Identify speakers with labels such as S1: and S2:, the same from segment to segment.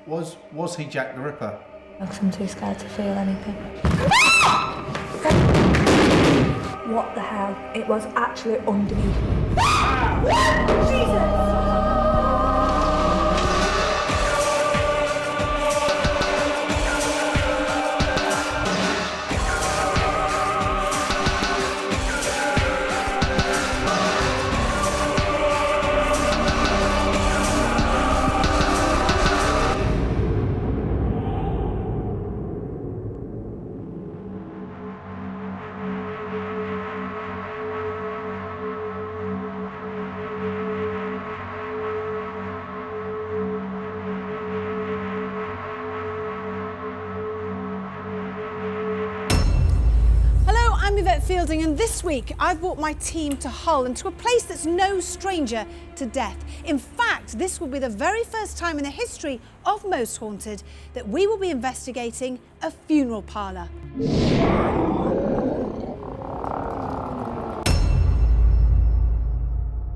S1: Was he Jack the Ripper?
S2: I'm too scared to feel anything. What the hell? It was actually underneath. Jesus!
S3: I'm Yvette Fielding, and this week I've brought my team to Hull and to a place that's no stranger to death. In fact, this will be the very first time in the history of Most Haunted that we will be investigating a funeral parlour.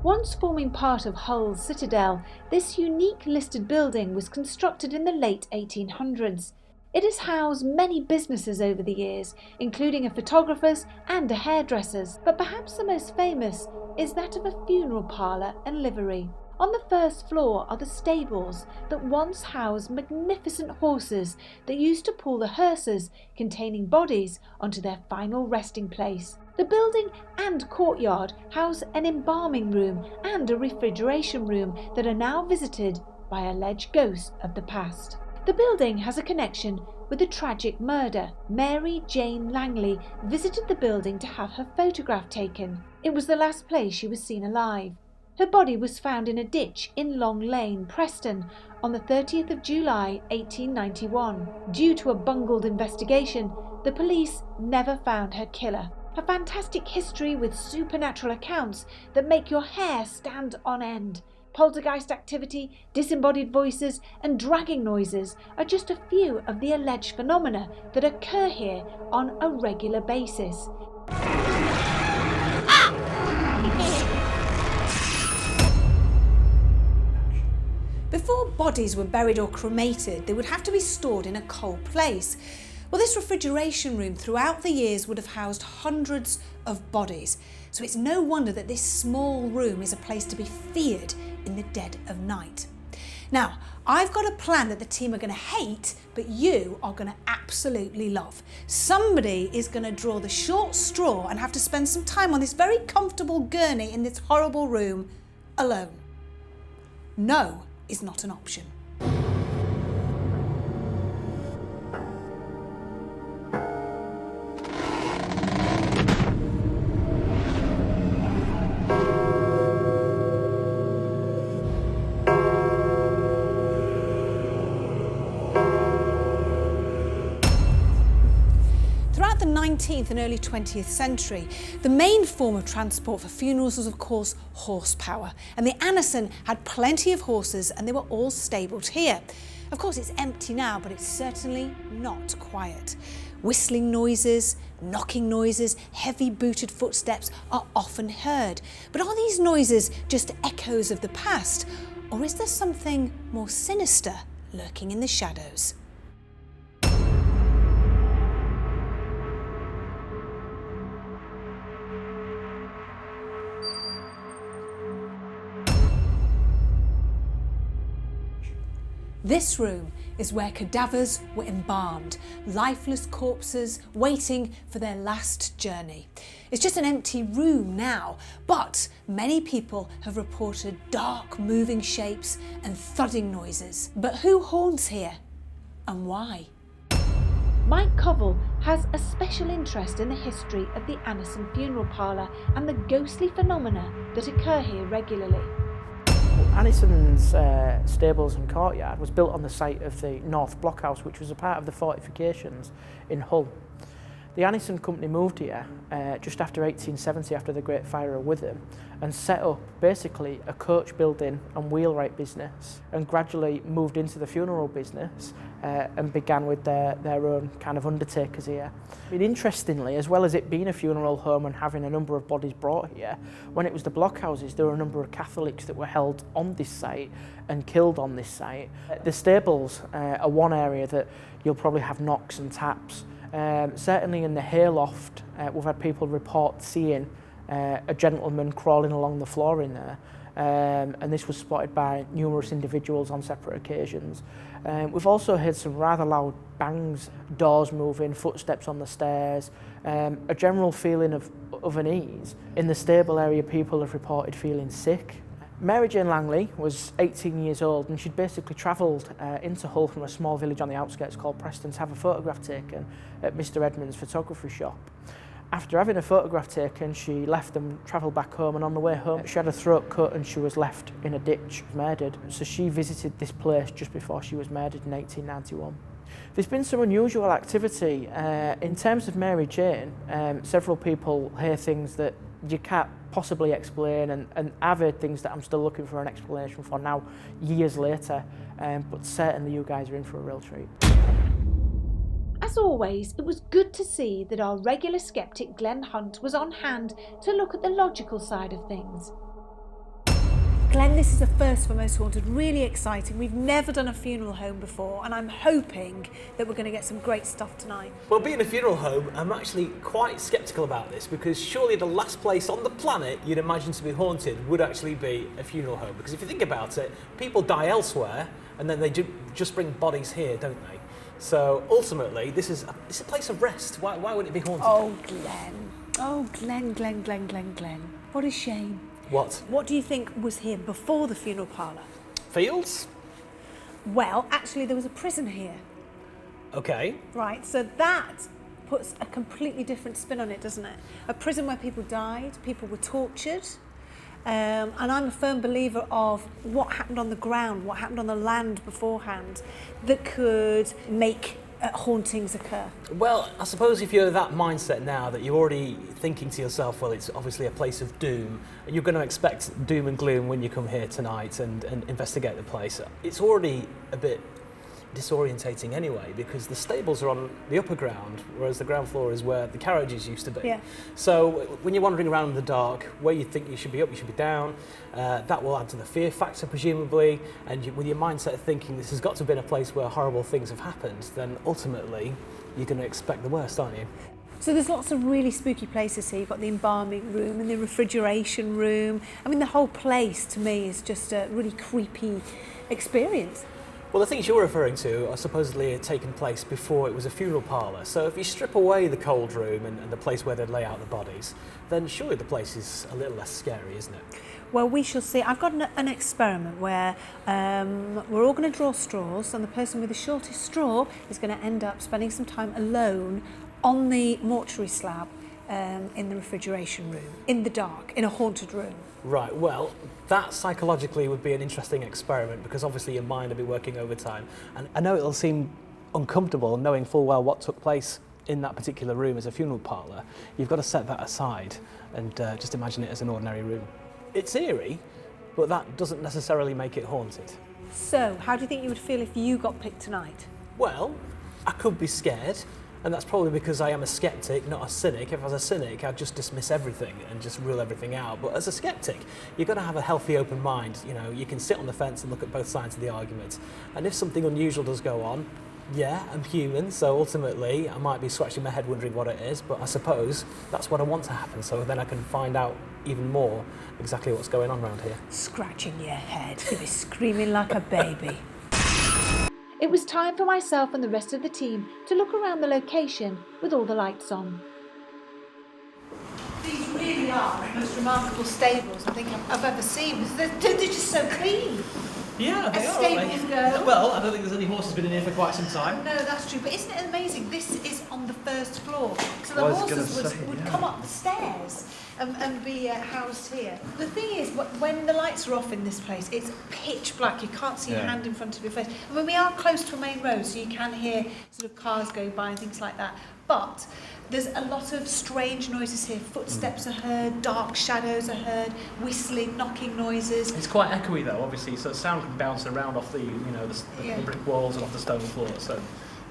S3: Once forming part of Hull's citadel, this unique listed building was constructed in the late 1800s. It has housed many businesses over the years, including a photographer's and a hairdresser's, but perhaps the most famous is that of a funeral parlour and livery. On the first floor are the stables that once housed magnificent horses that used to pull the hearses containing bodies onto their final resting place. The building and courtyard house an embalming room and a refrigeration room that are now visited by alleged ghosts of the past. The building has a connection with a tragic murder. Mary Jane Langley visited the building to have her photograph taken. It was the last place she was seen alive. Her body was found in a ditch in Long Lane, Preston, on the 30th of July 1891. Due to a bungled investigation, the police never found her killer. A fantastic history with supernatural accounts that make your hair stand on end. Poltergeist activity, disembodied voices and dragging noises are just a few of the alleged phenomena that occur here on a regular basis. Before bodies were buried or cremated, they would have to be stored in a cold place. Well, this refrigeration room throughout the years would have housed hundreds of bodies, so it's no wonder that this small room is a place to be feared in the dead of night. Now, I've got a plan that the team are going to hate, but you are going to absolutely love. Somebody is going to draw the short straw and have to spend some time on this very comfortable gurney in this horrible room alone. No is not an option. Throughout the 19th and early 20th century, the main form of transport for funerals was, of course, horsepower. And the Annison had plenty of horses and they were all stabled here. Of course, it's empty now, but it's certainly not quiet. Whistling noises, knocking noises, heavy booted footsteps are often heard. But are these noises just echoes of the past, or is there something more sinister lurking in the shadows? This room is where cadavers were embalmed, lifeless corpses waiting for their last journey. It's just an empty room now, but many people have reported dark moving shapes and thudding noises. But who haunts here and why? Mike Covell has a special interest in the history of the Annison funeral parlour and the ghostly phenomena that occur here regularly.
S4: Annison's stables and courtyard was built on the site of the North Blockhouse, which was a part of the fortifications in Hull. The Annison company moved here just after 1870, after the Great Fire of Witham, and set up basically a coach building and wheelwright business, and gradually moved into the funeral business and began with their own kind of undertakers here. But interestingly, as well as it being a funeral home and having a number of bodies brought here, when it was the blockhouses, there were a number of Catholics that were held on this site and killed on this site. The stables are one area that you'll probably have knocks and taps. Certainly in the hayloft, we've had people report seeing a gentleman crawling along the floor in there, and this was spotted by numerous individuals on separate occasions. We've also heard some rather loud bangs, doors moving, footsteps on the stairs, a general feeling of unease. In the stable area, people have reported feeling sick. Mary Jane Langley was 18 years old, and she'd basically travelled into Hull from a small village on the outskirts called Preston to have a photograph taken at Mr Edmonds' photography shop. After having a photograph taken, she left and travelled back home, and on the way home she had her throat cut and she was left in a ditch, murdered. So she visited this place just before she was murdered in 1891. There's been some unusual activity. In terms of Mary Jane, several people hear things that you can't possibly explain, and I've heard things that I'm still looking for an explanation for now, years later, but certainly you guys are in for a real treat.
S3: As always, it was good to see that our regular skeptic Glenn Hunt was on hand to look at the logical side of things.
S2: Glenn, this is a first for Most Haunted, really exciting. We've never done a funeral home before, and I'm hoping that we're going to get some great stuff tonight.
S5: Well, being a funeral home, I'm actually quite sceptical about this, because surely the last place on the planet you'd imagine to be haunted would actually be a funeral home. Because if you think about it, people die elsewhere, and then they just bring bodies here, don't they? So ultimately, this is a place of rest. Why would it be haunted?
S2: Oh, Glenn. Oh, Glenn. What a shame.
S5: What?
S2: What do you think was here before the funeral parlour?
S5: Fields?
S2: Well, actually, there was a prison here.
S5: Okay.
S2: Right, so that puts a completely different spin on it, doesn't it? A prison where people died, people were tortured, and I'm a firm believer of what happened on the ground, what happened on the land beforehand, that could make hauntings occur.
S5: Well, I suppose if you're that mindset now, that you're already thinking to yourself, well, it's obviously a place of doom, and you're going to expect doom and gloom when you come here tonight and investigate the place. It's already a bit disorientating anyway, because the stables are on the upper ground, whereas the ground floor is where the carriages used to be.
S2: Yeah.
S5: So when you're wandering around in the dark, where you think you should be up, you should be down. That will add to the fear factor, presumably, and with your mindset of thinking this has got to have been a place where horrible things have happened, then ultimately you're going to expect the worst, aren't you?
S2: So there's lots of really spooky places here. You've got the embalming room and the refrigeration room. I mean, the whole place to me is just a really creepy experience.
S5: Well, the things you're referring to are supposedly taken place before it was a funeral parlour. So if you strip away the cold room and the place where they'd lay out the bodies, then surely the place is a little less scary, isn't it?
S2: Well, we shall see. I've got an experiment where we're all going to draw straws, and the person with the shortest straw is going to end up spending some time alone on the mortuary slab in the refrigeration room, in the dark, in a haunted room.
S5: Right, well, that psychologically would be an interesting experiment, because obviously your mind will be working overtime. And I know it'll seem uncomfortable knowing full well what took place in that particular room as a funeral parlour. You've got to set that aside and just imagine it as an ordinary room. It's eerie, but that doesn't necessarily make it haunted.
S2: So, how do you think you would feel if you got picked tonight?
S5: Well, I could be scared, and that's probably because I am a skeptic, not a cynic. If I was a cynic, I'd just dismiss everything and just rule everything out. But as a skeptic, you've got to have a healthy, open mind. You know, you can sit on the fence and look at both sides of the argument. And if something unusual does go on, yeah, I'm human, so ultimately I might be scratching my head wondering what it is, but I suppose that's what I want to happen, so then I can find out even more exactly what's going on around here.
S2: Scratching your head, you'll be screaming like a baby.
S3: It was time for myself and the rest of the team to look around the location with all the lights on.
S2: These really are the most remarkable stables I think I've ever seen. They're just so clean.
S6: Yeah, they
S2: As
S6: are.
S2: stables go.
S6: Well, I don't think there's any horses been in here for quite some time.
S2: No, that's true. But isn't it amazing? This is on the first floor. So the
S1: I was
S2: horses
S1: gonna say,
S2: would
S1: yeah.
S2: come up the stairs. and be housed here. The thing is, when the lights are off in this place, it's pitch black. You can't see a hand in front of your face. I mean, we are close to a main road, so you can hear sort of cars go by and things like that. But there's a lot of strange noises here. Footsteps are heard, dark shadows are heard, whistling, knocking noises.
S6: It's quite echoey though, obviously, so sound can bounce around off the brick walls and off the stone floor, so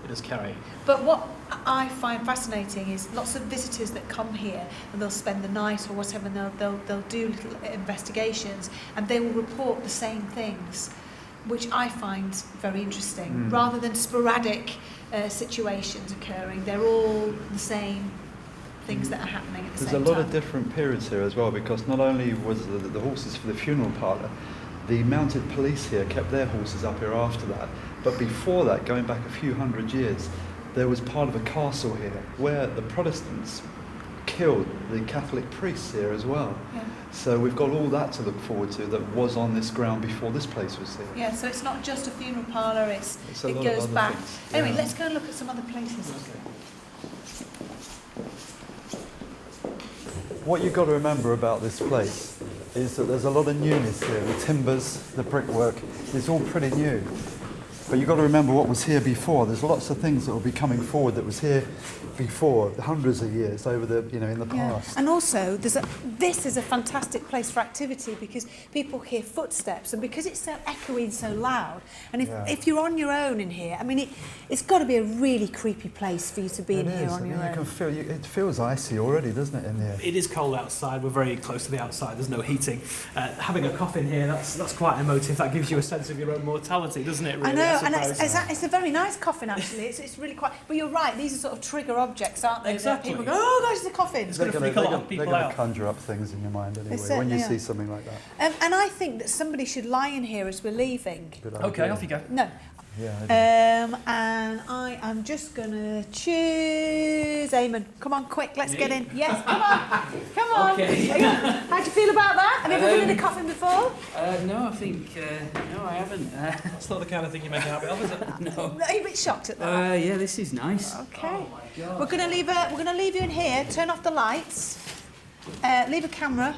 S6: it does carry.
S2: But what I find fascinating is lots of visitors that come here and they'll spend the night or whatever, and they'll do little investigations, and they will report the same things, which I find very interesting, rather than sporadic situations occurring. They're all the same things that are happening at the same time.
S7: There's a lot of different periods here as well, because not only was the horses for the funeral parlour, the mounted police here kept their horses up here after that. But before that, going back a few hundred years, there was part of a castle here where the Protestants killed the Catholic priests here as well.
S2: Yeah.
S7: So we've got all that to look forward to that was on this ground before this place was here.
S2: Yeah, so it's not just a funeral parlour, it
S7: a lot
S2: goes
S7: of other
S2: back.
S7: things.
S2: Anyway,
S7: Yeah.
S2: let's go and look at some other places.
S7: What you've got to remember about this place is that there's a lot of newness here. The timbers, the brickwork, it's all pretty new. But you've got to remember what was here before. There's lots of things that will be coming forward that was here before, hundreds of years over the, in the past.
S2: And also, this is a fantastic place for activity because people hear footsteps, and because it's so echoey and so loud. And if you're on your own in here, I mean, it's got to be a really creepy place for you to be in here on your own.
S7: You can feel it feels icy already, doesn't it, in here?
S5: It is cold outside. We're very close to the outside. There's no heating. Having a coffin here, that's quite emotive. That gives you a sense of your own mortality, doesn't it? Really?
S2: I know, and it's a very nice coffin actually. It's really quite. But you're right. These are sort of trigger objects, aren't they?
S6: Exactly.
S2: People go, oh, there's the coffin.
S6: It's going to freak a lot of people
S7: They're going
S6: out.
S7: to conjure up things in your mind anyway
S2: certainly
S7: when you
S2: are.
S7: see something like that.
S2: And I think that somebody should lie in here as we're leaving.
S7: Good
S6: Okay,
S7: idea.
S6: off you go.
S2: No.
S7: Yeah.
S2: And I am just going to choose Eamon. Come on, quick, let's get in. Yes, come on. Come on.
S8: Okay.
S2: How do you feel about that? Have you ever been in a coffin before?
S8: No, I think no, I haven't.
S6: It's not the kind of thing you make a habit of, is it?
S8: No.
S2: Are you a bit shocked at that?
S8: Yeah, this is nice.
S2: Okay.
S8: God.
S2: We're going to leave you in here. Turn off the lights. Leave a camera.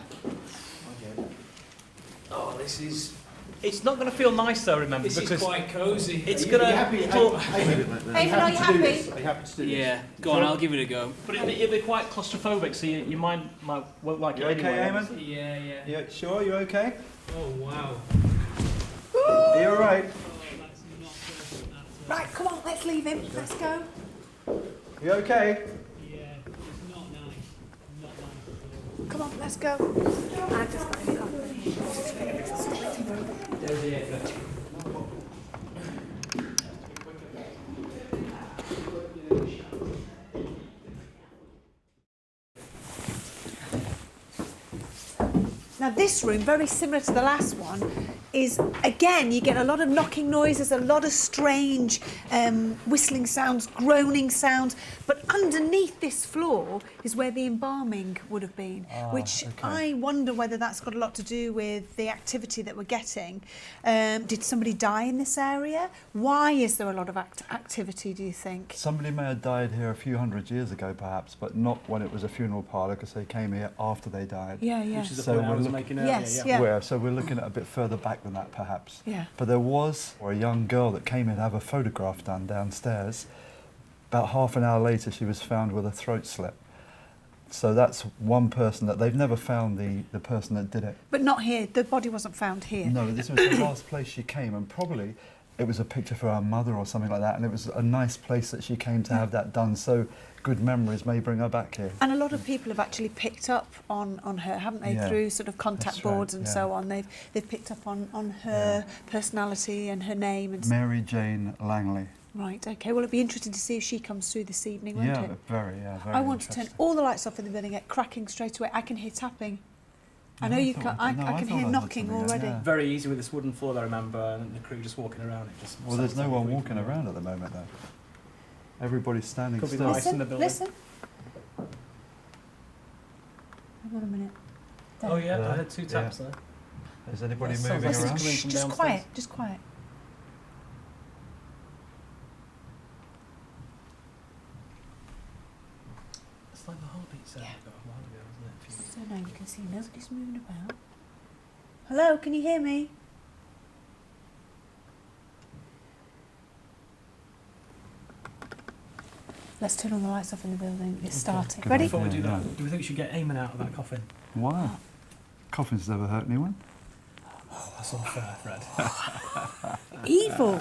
S8: Oh, this is
S6: It's not going to feel nice though, remember, because
S8: quite cosy.
S6: it's going to...
S2: Eamon, are you happy?
S1: Are you happy to do this?
S8: Yeah, go on, I'll give it a go.
S6: But it'll be quite claustrophobic, so your mind won't like
S7: You
S6: it
S7: okay,
S6: anyway.
S7: Eamon?
S8: Yeah.
S7: Yeah, sure, you okay?
S8: Oh wow.
S7: Are you alright?
S2: Right, come on, let's leave him. Let's go.
S7: You okay?
S8: Yeah, it's not nice. Not nice at all.
S2: Come on, let's go. I've just got a coffee.
S8: There's the exit.
S2: Now this room, very similar to the last one, is, again, you get a lot of knocking noises, a lot of strange whistling sounds, groaning sounds, but underneath this floor is where the embalming would have been, which I wonder whether that's got a lot to do with the activity that we're getting. Did somebody die in this area? Why is there a lot of activity, do you think?
S7: Somebody may have died here a few hundred years ago, perhaps, but not when it was a funeral parlour, because they came here after they died.
S2: Yeah, yeah.
S6: Which is the
S7: So
S6: point I
S7: we're
S6: was
S7: look-
S6: making earlier.
S2: Yes,
S6: yeah.
S2: yeah.
S7: Where, so we're looking at a bit further back than that, perhaps.
S2: Yeah.
S7: But there was a young girl that came in to have a photograph done downstairs. About half an hour later, she was found with a throat slit. So that's one person that they've never found the person that did it.
S2: But not here. The body wasn't found here.
S7: No, this was the last place she came, and probably it was a picture for her mother or something like that, and it was a nice place that she came to have that done. So good memories may bring her back here.
S2: And a lot of people have actually picked up on her, haven't they,
S7: Yeah,
S2: through sort of contact
S7: that's right,
S2: boards and
S7: yeah.
S2: so on. They've picked up on her personality and her name. And
S7: Mary Jane Langley.
S2: Right, okay. Well, it'd be interesting to see if she comes through this evening, won't
S7: Yeah,
S2: it?
S7: very
S2: I want to turn
S7: interesting.
S2: all the lights off in the building, get cracking straight away. I can hear tapping. I know
S7: I
S2: you
S7: thought-
S2: can.
S7: no,
S2: I
S7: I
S2: can
S7: thought
S2: hear
S7: I heard
S2: knocking
S7: something,
S2: already.
S7: yeah.
S6: Very easy with this wooden floor, I remember, and the crew just walking around. It just
S7: Well, there's no
S6: sounds
S7: one
S6: like
S7: walking around at the moment, though. Everybody's standing
S6: Could be
S7: still.
S6: nice. in the
S2: Listen,
S6: building.
S2: listen. Hang on a minute. There.
S6: Oh yeah,
S7: Yeah,
S6: I heard two taps there.
S7: Is anybody
S6: That sounds
S7: moving
S6: like
S2: Listen,
S7: around?
S6: coming from
S2: just
S6: downstairs.
S2: quiet, just quiet.
S5: It's like the heartbeat sound a while ago, wasn't it?
S2: So now you can see nobody's moving about. Hello, can you hear me? Let's turn all the lights off in the building. It's starting.
S7: Good
S2: Ready?
S5: Before we do
S7: Yeah.
S5: that, do we think we should get Eamon out of that coffin?
S7: Why? Coffin's never hurt anyone.
S5: Oh, that's unfair, Fred.
S2: Evil.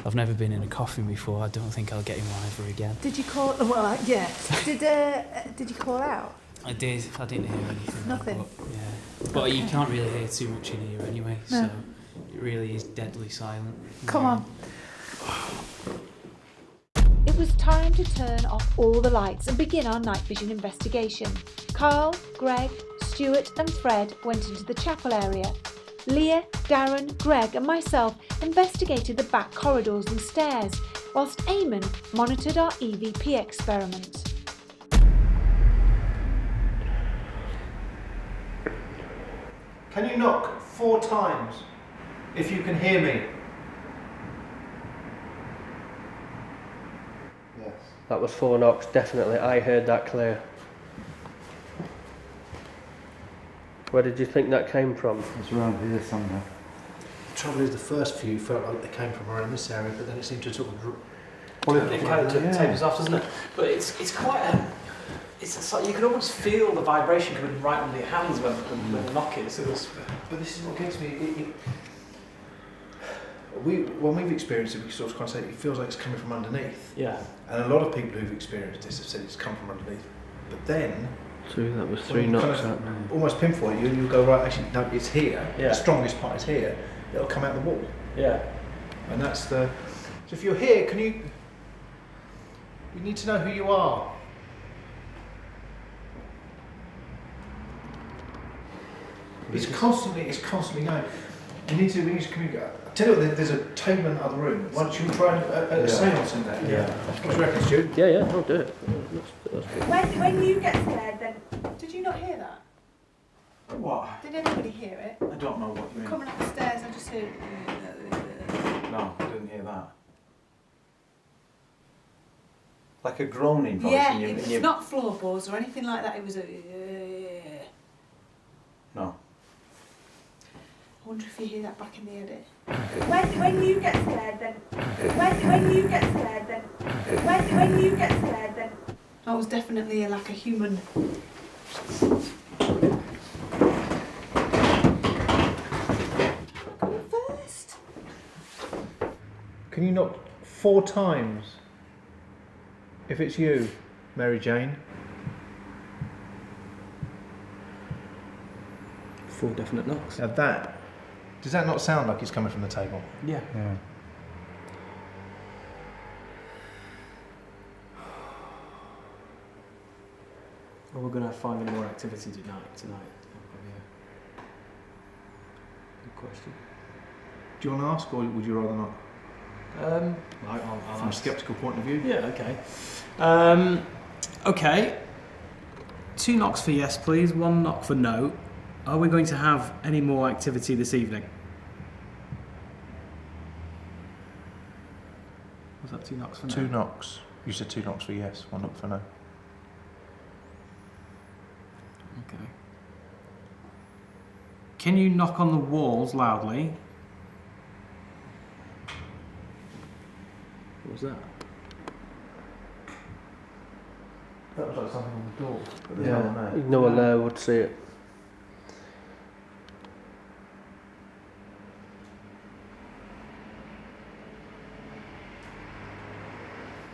S8: I've never been in a coffin before. I don't think I'll get in one ever again.
S2: Did you call? Well, yeah. Did you call out?
S8: I did. I didn't hear anything.
S2: Nothing?
S8: But, yeah. But you can't really hear too much in here anyway,
S2: No.
S8: so it really is deadly silent.
S2: Come on.
S3: It was time to turn off all the lights and begin our night vision investigation. Carl, Greg, Stuart and Fred went into the chapel area. Leah, Darren, Greg and myself investigated the back corridors and stairs, whilst Eamon monitored our EVP experiment.
S1: Can you knock 4 times if you can hear me? Yes.
S9: That was 4 knocks, definitely. I heard that clear. Where did you think that came from?
S7: It's around here somewhere.
S1: The trouble is, the first few felt like they came from around this area, but then it seemed to sort of.
S5: It kind of tapers off, doesn't it? But it's quite a... It's like you can almost feel the vibration coming right under your hands when you knock it. So
S1: But this is what gets me. When we've experienced it, we sort of kind of say it feels like it's coming from underneath.
S5: yeah.
S1: And a lot of people who've experienced this have said it's come from underneath. But then,
S9: 2, that was
S1: when
S9: 3
S1: you
S9: knocks
S1: kind of
S9: out now.
S1: almost pinpoint you, and you'll go, right, actually, no, it's here.
S5: Yeah.
S1: The strongest part is here. It'll come out the wall.
S5: Yeah.
S1: And that's the. So if you're here, can you. We need to know who you are. It's constantly going. We need to communicate. I tell you what, there's a table in the other room. Why don't you try a seance in there?
S5: Yeah.
S1: What do you reckon, Stu?
S9: Yeah, I'll do it. That's good.
S2: When you get scared, then did you not hear that?
S10: What?
S2: Did anybody hear it?
S10: I don't know what you mean.
S2: Coming up the stairs, I just heard.
S10: No, I didn't hear that. Like a groaning voice
S2: Yeah,
S10: in your...
S2: it's not floorboards or anything like that. It was a.
S10: No.
S2: I wonder if you hear that back in the edit. When you get scared, then. When you get scared, then. When you get scared, then. I was definitely like a human. Go first.
S1: Can you knock 4 times? If it's you, Mary Jane.
S5: 4 definite knocks.
S1: Now that. Does that not sound like it's coming from the table?
S5: Yeah.
S7: Yeah.
S5: Well, we're going to find any more activity tonight. Good question.
S1: Do you want to ask, or would you rather not?
S5: I'll
S1: From a sceptical point of view?
S5: Yeah, okay. Okay. 2 knocks for yes, please. 1 knock for no. Are we going to have any more activity this evening? Was that 2 knocks for no?
S1: 2 knocks. You said 2 knocks for yes, 1 knock for no.
S5: Okay. Can you knock on the walls loudly? What was that?
S1: That was like something on the door. But there's
S9: Yeah,
S1: no one there.
S9: no one there would see it.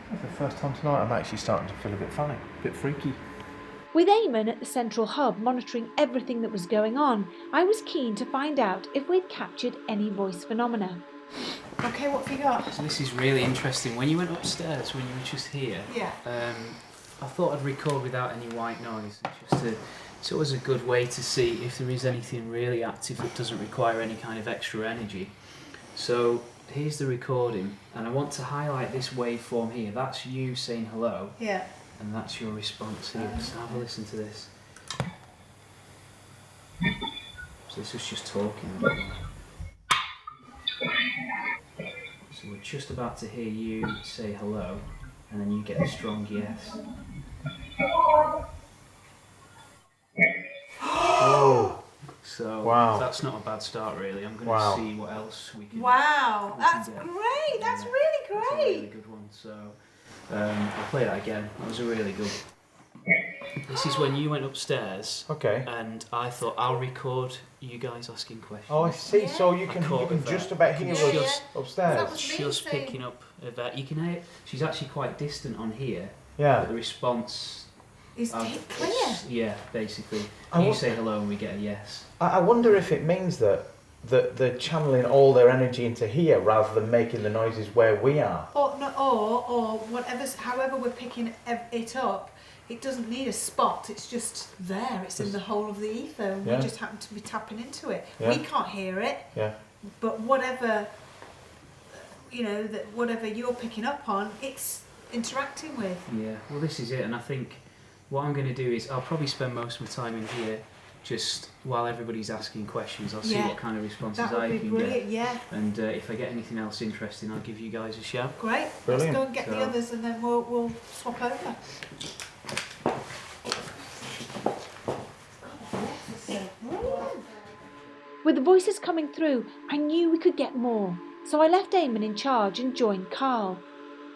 S1: For the first time tonight, I'm actually starting to feel a bit funny, a bit freaky.
S3: With Eamon at the central hub monitoring everything that was going on, I was keen to find out if we'd captured any voice phenomena.
S2: Okay, what have you got?
S8: So this is really interesting. When you went upstairs, when you were just here,
S2: Yeah.
S8: I thought I'd record without any white noise. It's always a good way to see if there is anything really active that doesn't require any kind of extra energy. So here's the recording, and I want to highlight this waveform here. That's you saying hello,
S2: Yeah.
S8: and that's your response here. So have a listen to this. So this was just talking. So we're just about to hear you say hello, and then you get a strong yes.
S10: Oh.
S8: So
S10: Wow.
S8: that's not a bad start, really. I'm going to
S10: Wow.
S8: see what else we can.
S2: Wow,
S8: we can
S2: that's
S8: get.
S2: great. That's
S8: Yeah,
S2: really
S8: That's a
S2: great.
S8: really good one. So I'll play that again. That was a really good. This is when you went upstairs.
S10: Okay.
S8: And I thought I'll record you guys asking questions.
S10: Oh, I see. So you
S8: I
S10: can
S8: caught Yvette.
S10: just about hear us
S8: Just-
S10: upstairs.
S2: That was
S8: Just
S2: amazing.
S8: picking up Yvette. You can hear. She's actually quite distant on here.
S10: Yeah.
S8: But the response.
S2: It's clear.
S8: Yeah, basically.
S10: I
S8: You
S10: wa-
S8: say hello and we get a yes.
S10: I wonder if it means that they're channeling all their energy into here rather than making the noises where we are.
S2: Or no, or whatever. However, we're picking it up. It doesn't need a spot. It's just there. It's in the whole of the ether. And
S10: Yeah.
S2: We just happen to be tapping into it.
S10: Yeah.
S2: We can't hear it.
S10: Yeah.
S2: But whatever, that whatever you're picking up on, it's interacting with.
S8: Yeah, well, this is it, and I think what I'm going to do is I'll probably spend most of my time in here just while everybody's asking questions. I'll see
S2: Yeah.
S8: what kind of responses
S2: That would
S8: I
S2: be
S8: can
S2: brilliant.
S8: get.
S2: Yeah,
S8: And if I get anything else interesting, I'll give you guys a shout.
S2: great.
S10: Brilliant.
S2: Let's go and get the
S8: So-
S2: others, and then we'll swap over.
S3: With the voices coming through, I knew we could get more, so I left Eamon in charge and joined Carl.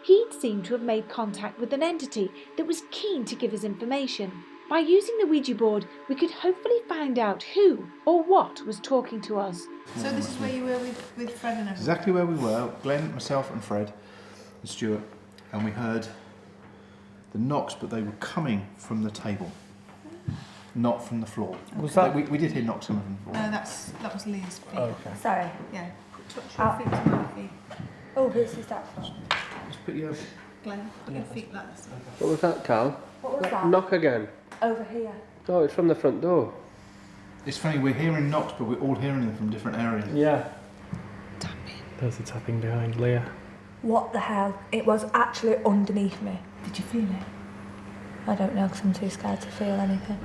S3: He'd seemed to have made contact with an entity that was keen to give us information. By using the Ouija board, we could hopefully find out who or what was talking to us.
S2: So this is where you were with Fred and everything.
S1: Exactly where we were, Glenn, myself and Fred and Stuart, and we heard the knocks, but they were coming from the table, not from the floor.
S9: Was that-
S1: We did hear knocks coming from the floor.
S2: No, that was Leah's feet.
S1: Okay.
S11: Sorry.
S2: Yeah. Touch your feet to my feet.
S11: Oh, who's that from?
S1: Just put your...
S2: Glenn, put your feet like this.
S9: What was that, Carl?
S11: What was that?
S9: Knock again.
S11: Over here.
S9: Oh, it's from the front door.
S1: It's funny, we're hearing knocks, but we're all hearing them from different areas.
S9: Yeah.
S2: Tapping.
S9: There's the tapping behind Leah.
S11: What the hell? It was actually underneath me.
S2: Did you feel it?
S11: I don't know because I'm too scared to feel anything.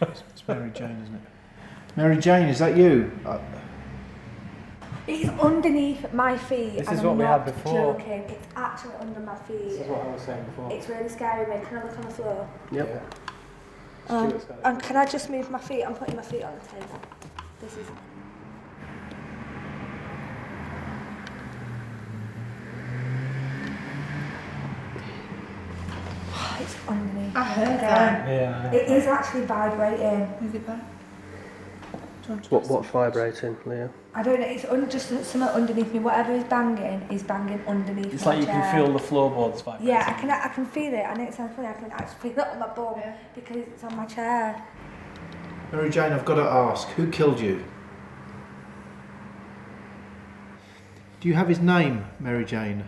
S1: It's Mary Jane, isn't it? Mary Jane, is that you?
S11: It's underneath my feet.
S9: This
S11: and
S9: is
S11: I'm
S9: what we
S11: not
S9: had before.
S11: joking. It's actually under my feet.
S9: This is what I was saying before.
S11: It's really scary, mate. Can I look on the floor?
S9: Yep.
S11: And can I just move my feet? I'm putting my feet on the table. This is... It's underneath.
S2: I heard that.
S9: Yeah.
S11: It is actually vibrating.
S2: Move it back. Do you want to
S9: What's vibrating, Leah?
S11: I don't know, it's just something underneath me. Whatever is banging underneath
S9: It's
S11: my
S9: like you
S11: chair.
S9: can feel the floorboards vibrating.
S11: Yeah, I can feel it. I know it sounds funny, I can actually feel it on my bum because it's on my chair.
S1: Mary Jane, I've got to ask, who killed you? Do you have his name, Mary Jane?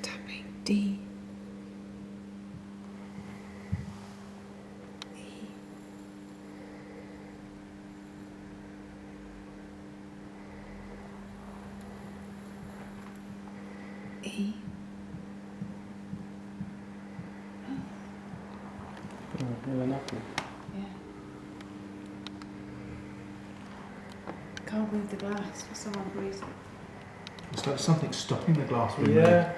S2: tapping? D. E.
S9: Really knocking.
S2: Yeah. Can't move the glass for some odd reason.
S1: It's like something stopping the glass from
S9: Yeah.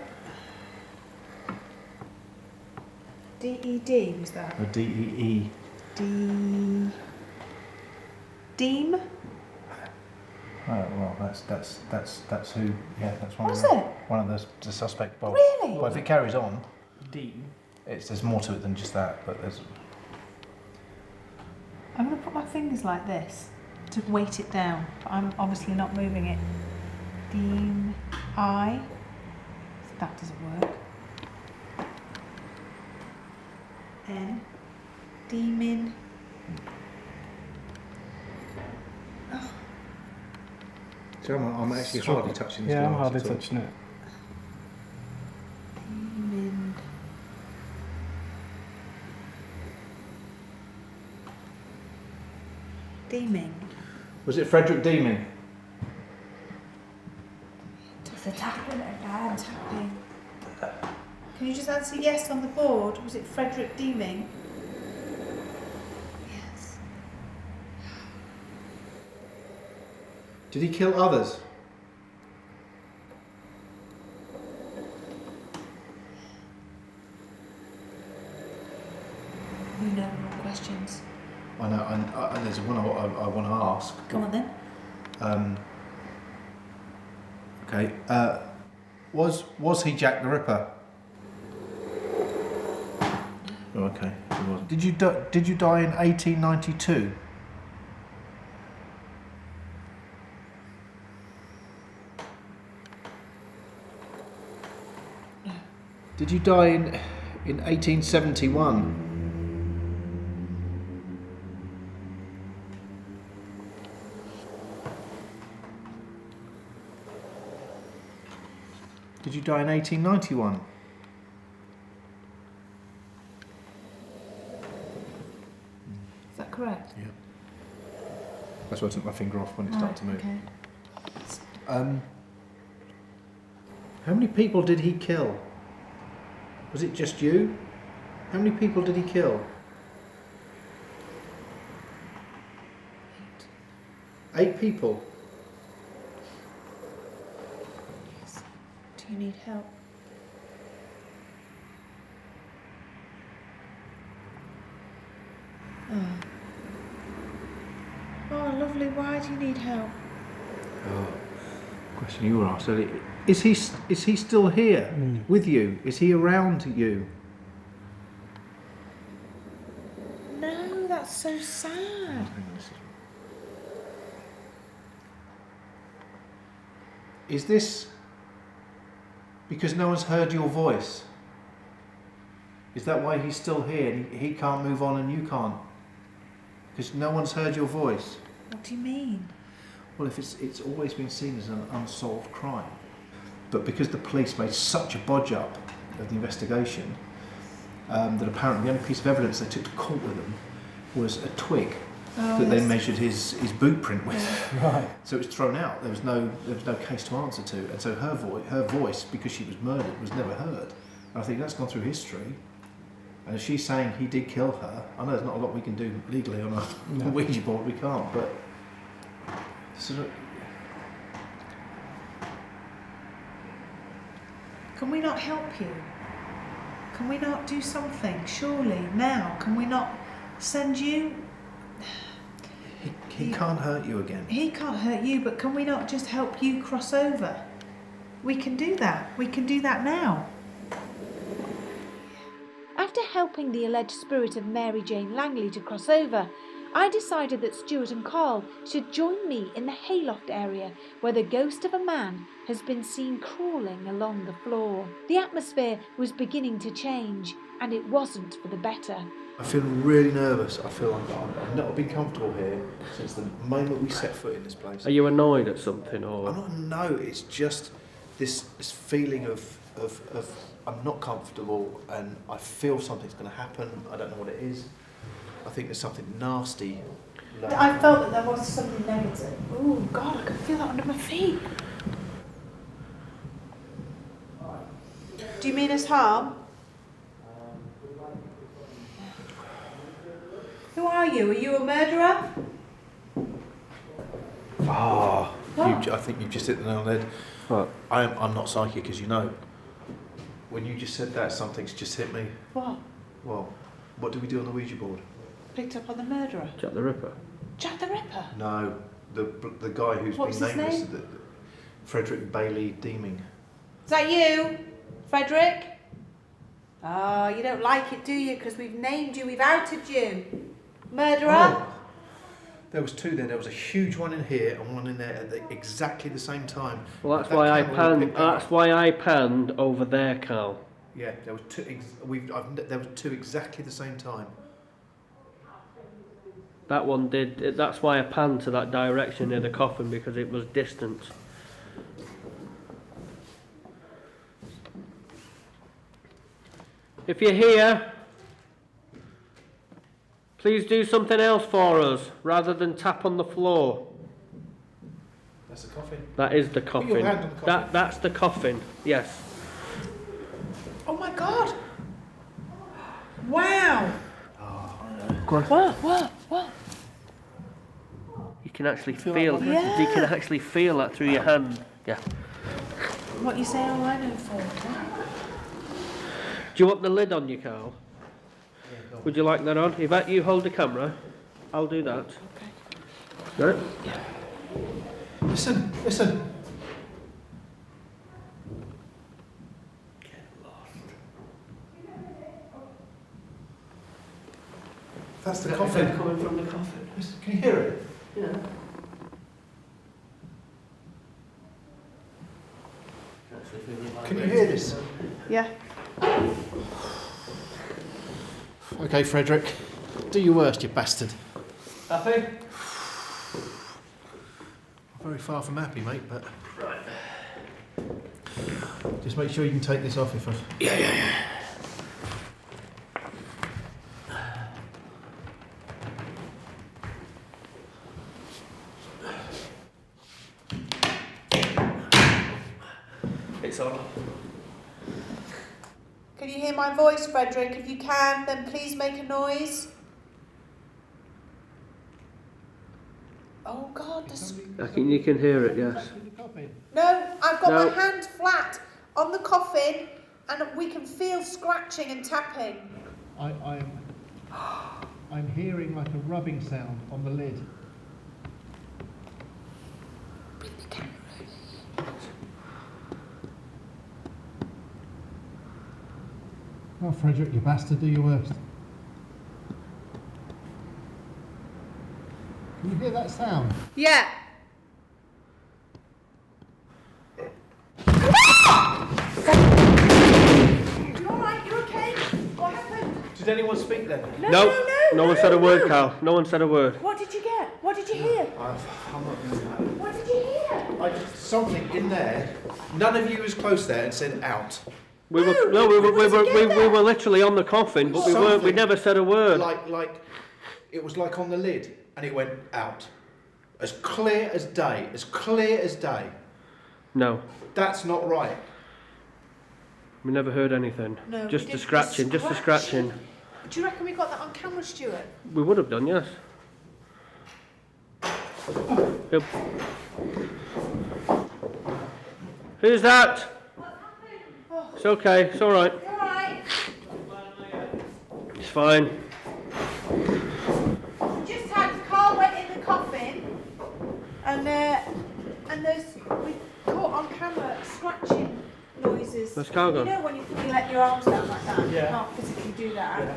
S2: D-E-D was that?
S1: moving. Or D-E-E.
S2: D. Deem?
S1: Oh, well, that's who. Yeah, that's one
S2: Was
S1: of the,
S2: it?
S1: one of the suspect. Well,
S2: Really?
S1: Well, if it carries on,
S9: Dean.
S1: there's more to it than just that. But there's.
S2: I'm going to put my fingers like this to weight it down, but I'm obviously not moving it. Deem. I. That doesn't work. N. Demon.
S1: So I'm actually hardly touching this
S9: Yeah, I'm
S1: glass
S9: hardly
S1: at all.
S9: touching it.
S2: Demon. Deeming.
S1: Was it Frederick Deeming?
S11: Does the tapping again?
S2: Tapping. Can you just answer yes on the board? Was it Frederick Deeming? Yes.
S1: Did he kill others?
S2: You know more questions.
S1: I know, and there's one I want to ask.
S2: Go on then.
S1: Okay. Was he Jack the Ripper? Oh, okay. He wasn't. Did you die in 1892?
S2: No.
S1: Did you die in 1871? Did you die in 1891?
S2: Is that correct?
S1: Yeah. That's why I took my finger off when it started to move.
S2: Okay.
S1: How many people did he kill? Was it just you? How many people did he kill? 8 people.
S2: Do you need help? Oh, lovely. Why do you need help?
S1: Oh, question you were asked earlier. Is he still here with you? Is he around you?
S2: No, that's so sad.
S1: Is this because no one's heard your voice? Is that why he's still here and he can't move on and you can't? Because no one's heard your voice?
S2: What do you mean?
S1: Well, if it's always been seen as an unsolved crime, but because the police made such a bodge up of the investigation, that apparently the only piece of evidence they took to court with them was a twig that they measured his boot print with.
S9: Right.
S1: So it was thrown out. There was no case to answer to, and so her voice, because she was murdered, was never heard. And I think that's gone through history. And if she's saying he did kill her, I know there's not a lot we can do legally on a Ouija board. We can't, but sort of.
S2: Can we not help you? Can we not do something? Surely now, can we not send you?
S1: He can't hurt you again.
S2: He can't hurt you, but can we not just help you cross over? We can do that. We can do that now.
S3: After helping the alleged spirit of Mary Jane Langley to cross over, I decided that Stuart and Carl should join me in the hayloft area where the ghost of a man has been seen crawling along the floor. The atmosphere was beginning to change, and it wasn't for the better.
S1: I feel really nervous. I feel like I've not been comfortable here since the moment we set foot in this place.
S9: Are you annoyed at something, or?
S1: I'm not, no, it's just this feeling of I'm not comfortable and I feel something's going to happen. I don't know what it is. I think there's something nasty.
S2: I felt that there was something negative. Oh God, I can feel that under my feet. Do you mean us harm? Who are you? Are you a murderer?
S1: Ah, I think you've just hit the nail on the head.
S9: What?
S1: I'm not psychic, as you know. When you just said that, something's just hit me.
S2: What?
S1: Well, what do we do on the Ouija board?
S2: Picked up on the murderer.
S9: Jack the Ripper?
S2: Jack the Ripper?
S1: No, the guy who's
S2: What's
S1: been
S2: his
S1: named as Frederick Bailey Deeming.
S2: Is that you, Frederick? Oh, you don't like it, do you? Because we've named you, we've outed you. Murderer?
S1: Oh, there was 2 there. There was a huge one in here and one in there at exactly the same time.
S9: Well, that's
S1: That
S9: why I
S1: camera
S9: panned.
S1: picked that up.
S9: That's why I panned over there, Carl.
S1: Yeah, there was 2. There was 2 exactly the same time.
S9: That one did. That's why I panned to that direction near the coffin, because it was distant. If you're here, please do something else for us rather than tap on the floor.
S1: That's the coffin.
S9: That is the
S1: Put your
S9: coffin.
S1: hand on the coffin.
S9: That's the coffin. Yes.
S2: Oh my God! Wow!
S1: Go on.
S2: What?
S9: You can actually
S1: Feel
S9: feel.
S1: that
S2: vibrating?
S9: You can actually feel that through your hand. Yeah.
S2: What you say all I know for?
S9: Do you want the lid on you, Carl? Would you like that on? Yvette, you hold the camera. I'll do that. Okay. Right?
S1: Listen. That's the coffin.
S9: Coming from the coffin.
S1: Can you hear it?
S9: Yeah.
S1: Can you hear this?
S2: Yeah.
S1: Okay, Frederick. Do your worst, you bastard.
S9: Happy?
S1: Very far from happy, mate, but...
S9: Right.
S1: Just make sure you can take this off if I...
S9: Yeah. It's on.
S2: Can you hear my voice, Frederick? If you can, then please make a noise. Oh God,
S9: I think you can hear it, yes.
S2: No, I've got
S9: No.
S2: my hand flat on the coffin and we can feel scratching and tapping.
S1: I'm hearing like a rubbing sound on the lid.
S2: Bring the camera over.
S1: Oh, Frederick, you bastard, do your worst. Can you hear that sound?
S2: Yeah. You alright? You okay? What happened?
S1: Did anyone speak then?
S9: No one said a word, Carl. No one said a word.
S2: What did you get? What did you hear?
S1: I'm not doing that.
S2: What did you hear?
S1: Something in there. None of you was close there and said out.
S9: We were literally on the coffin, but we weren't. We never said a word.
S1: Like it was like on the lid, and it went out, as clear as day, as clear as day.
S9: No,
S1: That's not right.
S9: we never heard anything.
S2: No, we
S9: Just
S2: did
S9: the scratching. Just the scratching.
S2: Do you reckon we got that on camera, Stuart?
S9: We would have done, yes. Yep. Who's that? It's okay. It's all right.
S2: You alright?
S9: It's fine.
S2: We just had Carl went in the coffin, and those we caught on camera scratching noises.
S9: Where's Carl gone?
S2: You know when you let your arms down like that,
S1: Yeah.
S2: you can't physically do that.
S1: Yeah.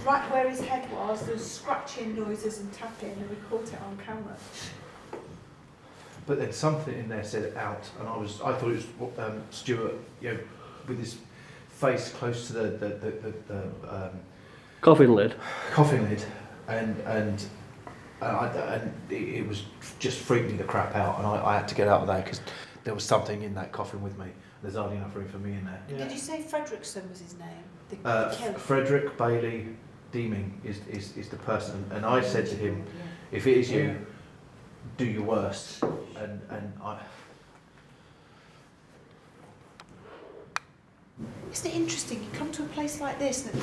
S2: Right where his head was, there was scratching noises and tapping, and we caught it on camera.
S1: But then something in there said out, and I thought it was Stuart, with his face close to the
S9: Coffin lid.
S1: coffin lid, and it was just freaked me the crap out, and I had to get out of there because there was something in that coffin with me. There's hardly enough room for me in there.
S2: Did you say Fredrickson was his name? The killer?
S1: Frederick Bailey Deeming is the person, and I said to him, if it is you, do your worst, and I.
S2: Isn't it interesting? You come to a place like this and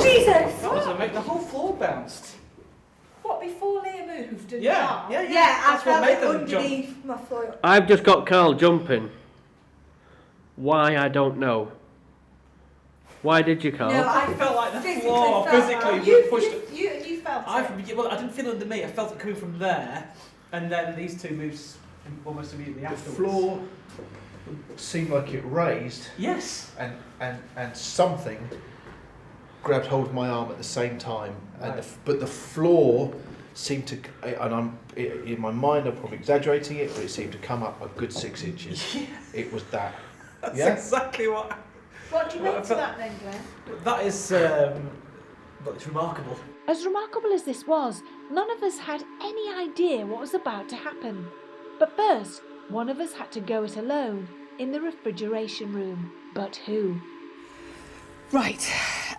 S2: Jesus!
S6: That was amazing. The whole floor bounced.
S2: What, before Leah moved? And
S6: Yeah.
S11: Yeah, I
S6: That's what
S11: felt
S6: made
S11: it
S6: them jump.
S11: underneath my foot.
S9: I've just got Carl jumping. Why, I don't know. Why did you, Carl?
S11: No,
S6: I felt like the
S11: physically
S6: floor
S11: felt
S6: physically
S11: that.
S6: was pushed.
S2: You felt it.
S6: I didn't feel it under me. I felt it coming from there, and then these two moves almost immediately
S1: The
S6: afterwards.
S1: floor seemed like it raised,
S6: Yes.
S1: and something grabbed hold of my arm at the same time, and
S6: Right.
S1: but the floor seemed to, and in my mind I'm probably exaggerating it, but it seemed to come up a good 6 inches.
S6: Yeah.
S1: It was that.
S6: That's
S1: Yeah?
S6: exactly what.
S2: What do you
S6: Well,
S2: make
S6: I
S2: to
S6: felt-
S2: that then, Glenn?
S6: That is. Well, it's remarkable.
S3: As remarkable as this was, none of us had any idea what was about to happen. But first, one of us had to go it alone in the refrigeration room. But who?
S2: Right.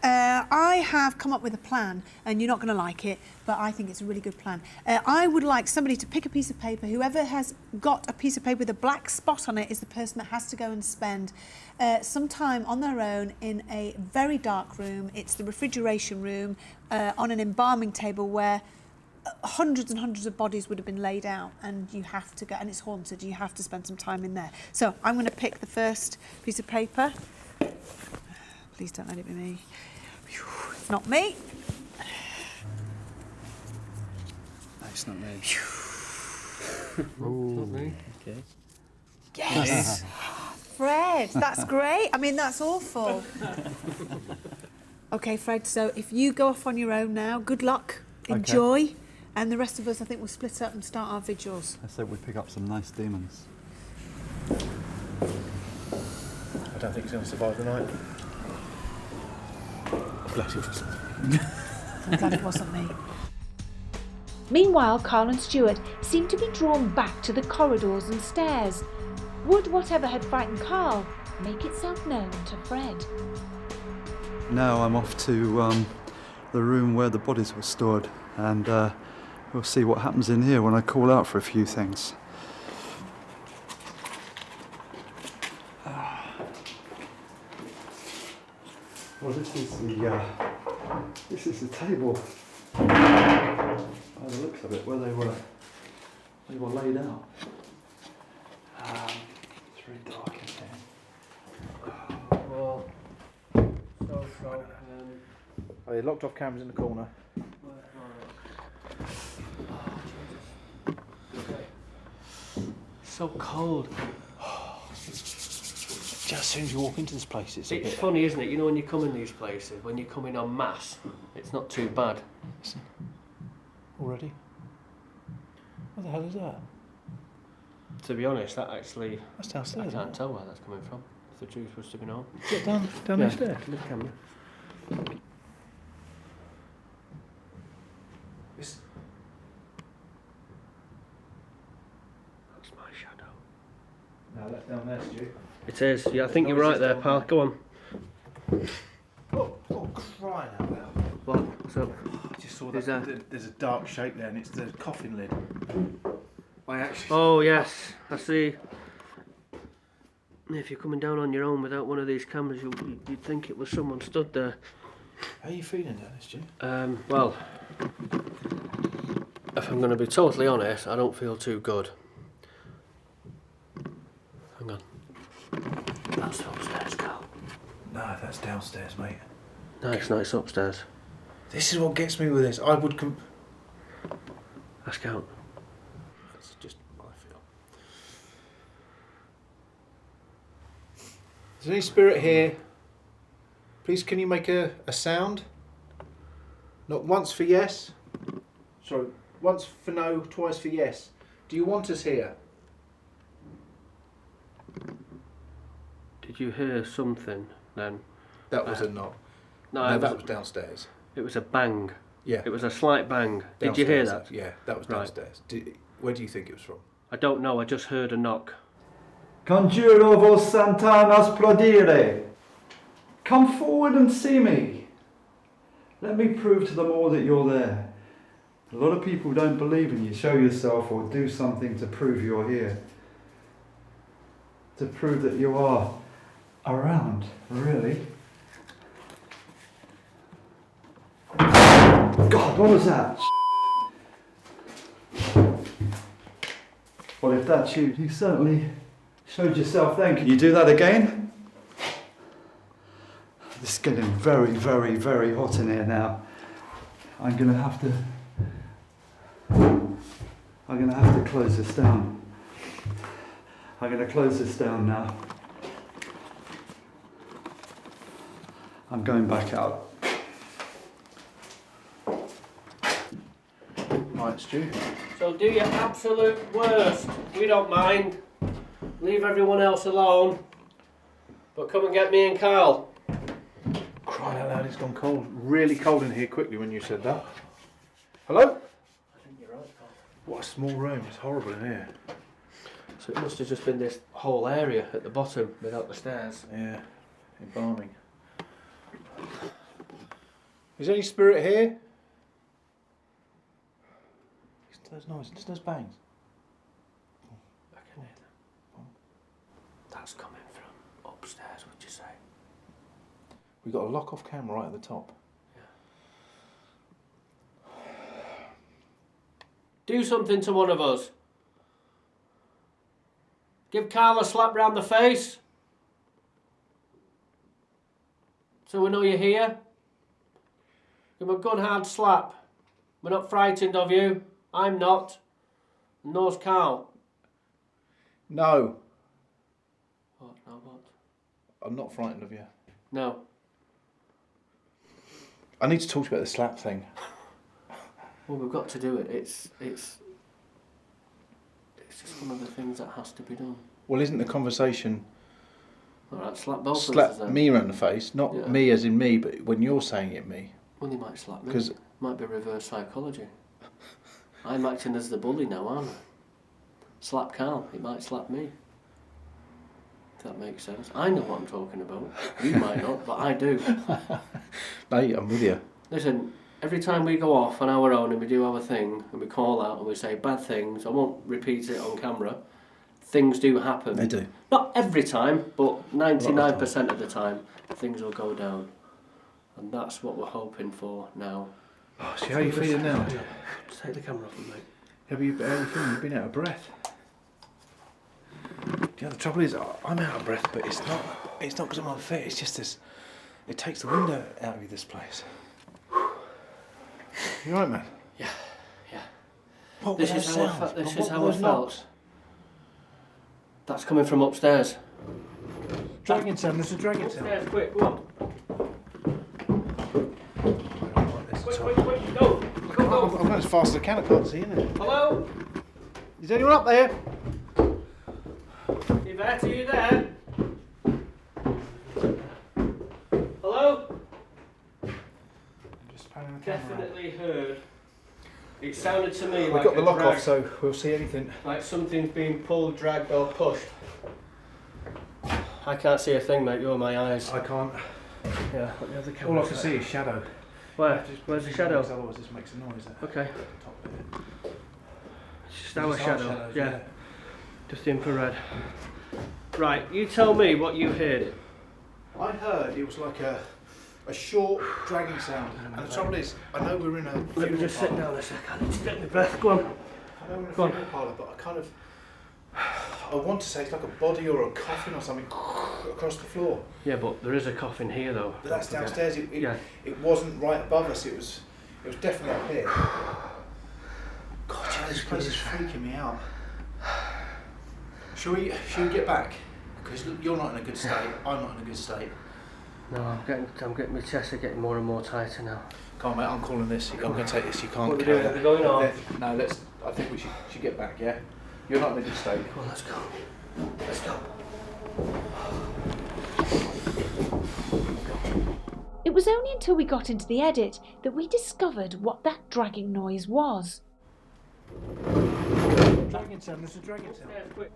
S2: I have come up with a plan, and you're not going to like it, but I think it's a really good plan. I would like somebody to pick a piece of paper. Whoever has got a piece of paper with a black spot on it is the person that has to go and spend some time on their own in a very dark room. It's the refrigeration room on an embalming table where hundreds and hundreds of bodies would have been laid out, and you have to go, and it's haunted. You have to spend some time in there. So I'm going to pick the first piece of paper. Please don't let it be me. It's not me.
S12: No, it's not me.
S9: Not me.
S12: Okay.
S2: Yes. Fred, that's great. I mean, that's awful. Okay, Fred, so if you go off on your own now, good luck, enjoy. Okay. And the rest of us, I think, will split up and start our vigils.
S7: I said we pick up some nice demons.
S1: I don't think he's going to survive the night. Bloody wasn't.
S2: I'm glad it wasn't me.
S3: Meanwhile, Carl and Stuart seem to be drawn back to the corridors and stairs. Would whatever had frightened Carl make itself known to Fred?
S7: Now I'm off to the room where the bodies were stored, and we'll see what happens in here when I call out for a few things. Well, this is the table. By the looks of it, where they were laid out. It's very dark in here.
S9: Well,
S1: Oh, they locked off cameras in the corner.
S9: So cold.
S1: Just as soon as you walk into this place, it's a bit...
S9: funny, isn't it? You know, when you come in these places, when you come in en masse, it's not too bad.
S1: Already? What the hell is that?
S9: To be honest, that actually...
S1: That's downstairs.
S9: I can't tell where that's coming from, if the truth was to be known.
S1: Get down the stairs.
S9: Look at camera. That's my shadow.
S1: No, that's down there, Stu.
S9: It is. Yeah, I think you're right there, pal. Go on.
S1: Oh, crying out loud.
S9: What? What's up?
S1: I just saw that there's a dark shape there, and it's the coffin lid.
S9: Oh, yes. I see. If you're coming down on your own without one of these cameras, you'd think it was someone stood there.
S1: How are you feeling, Dennis, Stu?
S9: Well, if I'm going to be totally honest, I don't feel too good. Hang on. That's upstairs, Carl.
S1: No, that's downstairs, mate.
S9: No, it's not. It's upstairs.
S1: This is what gets me with this. I would...
S9: Ask out.
S1: That's just what I feel. Is there any spirit here? Please, can you make a sound? Not once for yes. Sorry, once for no, twice for yes. Do you want us here?
S9: Did you hear something then?
S1: That was a knock.
S9: No,
S1: that was downstairs.
S9: It was a bang.
S1: Yeah.
S9: It was a slight bang.
S1: Downstairs,
S9: Did you hear that?
S1: Yeah, that was downstairs. Where do you think it was from?
S9: I don't know. I just heard a knock.
S7: Conjuro vos santanas prodire. Come forward and see me. Let me prove to them all that you're there. A lot of people don't believe in you. Show yourself or do something to prove you're here. To prove that you are around, really. God, what was that? Well, if that's you, you certainly showed yourself then. Can you do that again? This is getting very, very, very hot in here now. I'm gonna have to close this down. I'm gonna close this down now. I'm going back out.
S1: Right, Stu.
S9: So do your absolute worst. We don't mind. Leave everyone else alone. But come and get me and Carl.
S1: Crying out loud, it's gone cold. Really cold in here quickly when you said that. Hello?
S9: I think you're right, Carl.
S1: What a small room. It's horrible in here.
S9: So it must have just been this whole area at the bottom without the stairs.
S1: Yeah, embalming. Is there any spirit here? Just those noises, just those bangs.
S9: I can hear them. That's coming from upstairs, would you say?
S1: We've got a lock-off camera right at the top.
S9: Do something to one of us. Give Carl a slap round the face. So we know you're here. Give him a good hard slap. We're not frightened of you. I'm not. And nor's Carl.
S1: No.
S9: What? No what?
S1: I'm not frightened of you.
S9: No.
S1: I need to talk to you about the slap thing.
S9: Well, we've got to do it. It's just one of the things that has to be done.
S1: Well, isn't the conversation...
S9: All right, slap both of us
S1: slap
S9: then.
S1: me around the face, not me as in me, but when you're saying it, me.
S9: Well, they might slap me.
S1: 'Cause
S9: might be reverse psychology. I'm acting as the bully now, aren't I? Slap Carl, he might slap me. If that makes sense. I know what I'm talking about. You might not, but I do.
S1: Mate, I'm with you.
S9: Listen, every time we go off on our own and we do our thing and we call out and we say bad things, I won't repeat it on camera, things do happen.
S1: They do.
S9: Not every time, but 99% of the time, things will go down. And that's what we're hoping for now.
S1: Oh, see how you feeling now?
S9: Just take the camera off him, mate.
S1: How you feeling? You've been out of breath. Yeah, the trouble is, I'm out of breath, but it's not because I'm unfit, it's just this, it takes the wind out of you, this place. You right, man?
S9: Yeah.
S1: What
S9: This
S1: was
S9: is
S1: that
S9: how
S1: sound?
S9: this
S1: What
S9: is how
S1: were
S9: I
S1: those
S9: felt.
S1: knocks?
S9: That's coming from upstairs.
S1: Dragon sound, there's a dragon sound.
S9: Upstairs, quick, go on. Quick, go.
S1: I'm going as fast as I can, I can't see anything.
S9: Hello?
S1: Is anyone up there?
S9: Yvette, are you there? Hello?
S1: I'm just panning the camera.
S9: Definitely heard. It sounded to me
S1: We've
S9: like
S1: got the
S9: a
S1: lock
S9: drag,
S1: off, so we'll see anything.
S9: like something's being pulled, dragged or pushed. I can't see a thing, mate. You're my eyes.
S1: I can't.
S9: Yeah, let me have the camera.
S1: All I can see is shadow.
S9: Where? Where's the shadow?
S1: Otherwise this makes a noise.
S9: Okay.
S1: Top bit.
S9: It's just our
S1: Just our
S9: shadow.
S1: shadows,
S9: Yeah.
S1: yeah.
S9: Just infrared. Right, you tell me what you heard.
S1: I heard it was like a short dragging sound. And the trouble is, I know we're in a funeral
S9: Let me just sit
S1: parlour.
S9: down a second. I need to get my breath. Go on.
S1: I know we're in a
S9: Go on.
S1: funeral parlour, but I want to say it's like a body or a coffin or something across the floor.
S9: Yeah, but there is a coffin here though.
S1: But that's
S9: Don't forget.
S1: downstairs. It wasn't right above us. It was definitely up here. God, yeah, this place is freaking me out. Shall we get back? Because you're not in a good state. I'm not in a good state.
S9: No, I'm getting my chest is getting more and more tighter now.
S1: Come on, mate. I'm calling this. I'm going to take this. You can't.
S9: What are we doing? Are we going on?
S1: No, I think we should get back. Yeah. You're not in a good state.
S9: Come on, let's go. Let's go.
S3: It was only until we got into the edit that we discovered what that dragging noise was.
S1: Dragon sound. There's a dragon sound.
S9: Yeah, quick.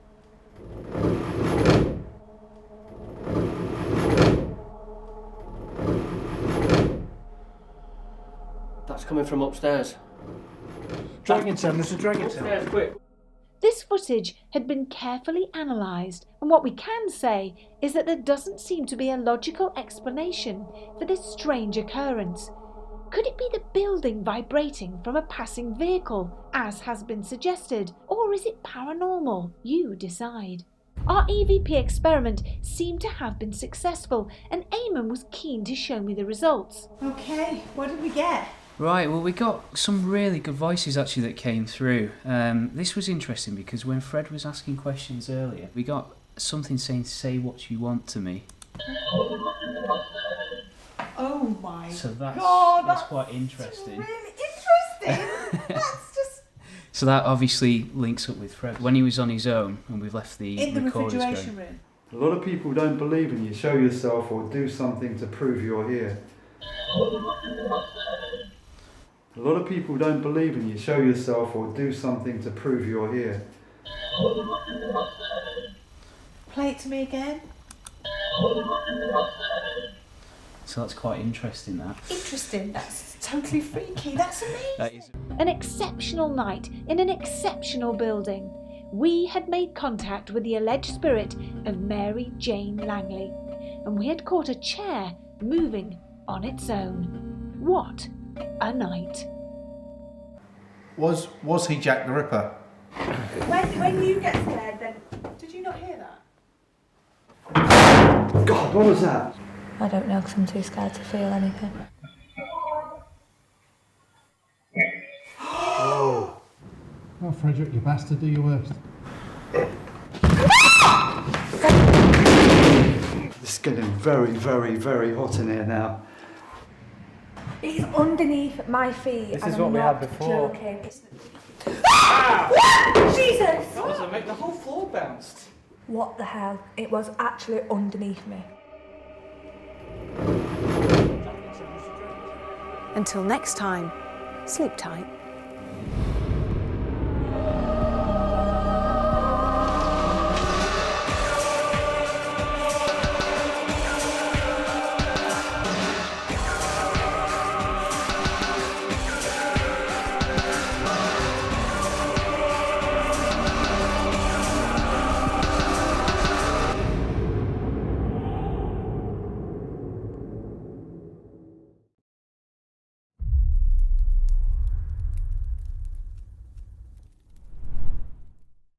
S9: That's coming from upstairs.
S1: Dragon sound. There's a dragon
S9: Upstairs,
S1: sound.
S9: quick.
S3: This footage had been carefully analysed, and what we can say is that there doesn't seem to be a logical explanation for this strange occurrence. Could it be the building vibrating from a passing vehicle, as has been suggested, or is it paranormal? You decide. Our EVP experiment seemed to have been successful, and Eamon was keen to show me the results.
S2: Okay, what did we get?
S8: Right, well, we got some really good voices actually that came through. This was interesting because when Fred was asking questions earlier, we got something saying, "Say what you want to me."
S2: Oh my
S8: So that's
S2: God,
S8: quite interesting.
S2: Really interesting. That's just
S8: So that obviously links up with Fred. When he was on his own and we've left the
S2: in the
S8: recorders
S2: refrigeration
S8: going.
S2: room.
S7: A lot of people don't believe in you. Show yourself or do something to prove you're here. A lot of people don't believe in you. Show yourself or do something to prove you're here.
S2: Play it to me again.
S8: So that's quite interesting, that.
S3: Interesting, that's totally freaky, that's amazing.
S8: That is.
S3: An exceptional night in an exceptional building. We had made contact with the alleged spirit of Mary Jane Langley, and we had caught a chair moving on its own. What a night.
S1: Was he Jack the Ripper?
S11: When you get scared, then did you not hear that?
S7: God, what was that?
S11: I don't know, because I'm too scared to feel anything.
S7: Oh.
S13: Oh, Frederick, you bastard, do your worst.
S7: It's getting very, very, very hot in here now.
S11: He's underneath my feet.
S4: This
S11: and
S4: is
S11: I'm
S4: what we
S11: not
S4: had before.
S11: Joking.
S4: Ow!
S11: Jesus!
S4: What was it? The whole floor bounced.
S11: What the hell? It was actually underneath me.
S2: Until next time, sleep tight.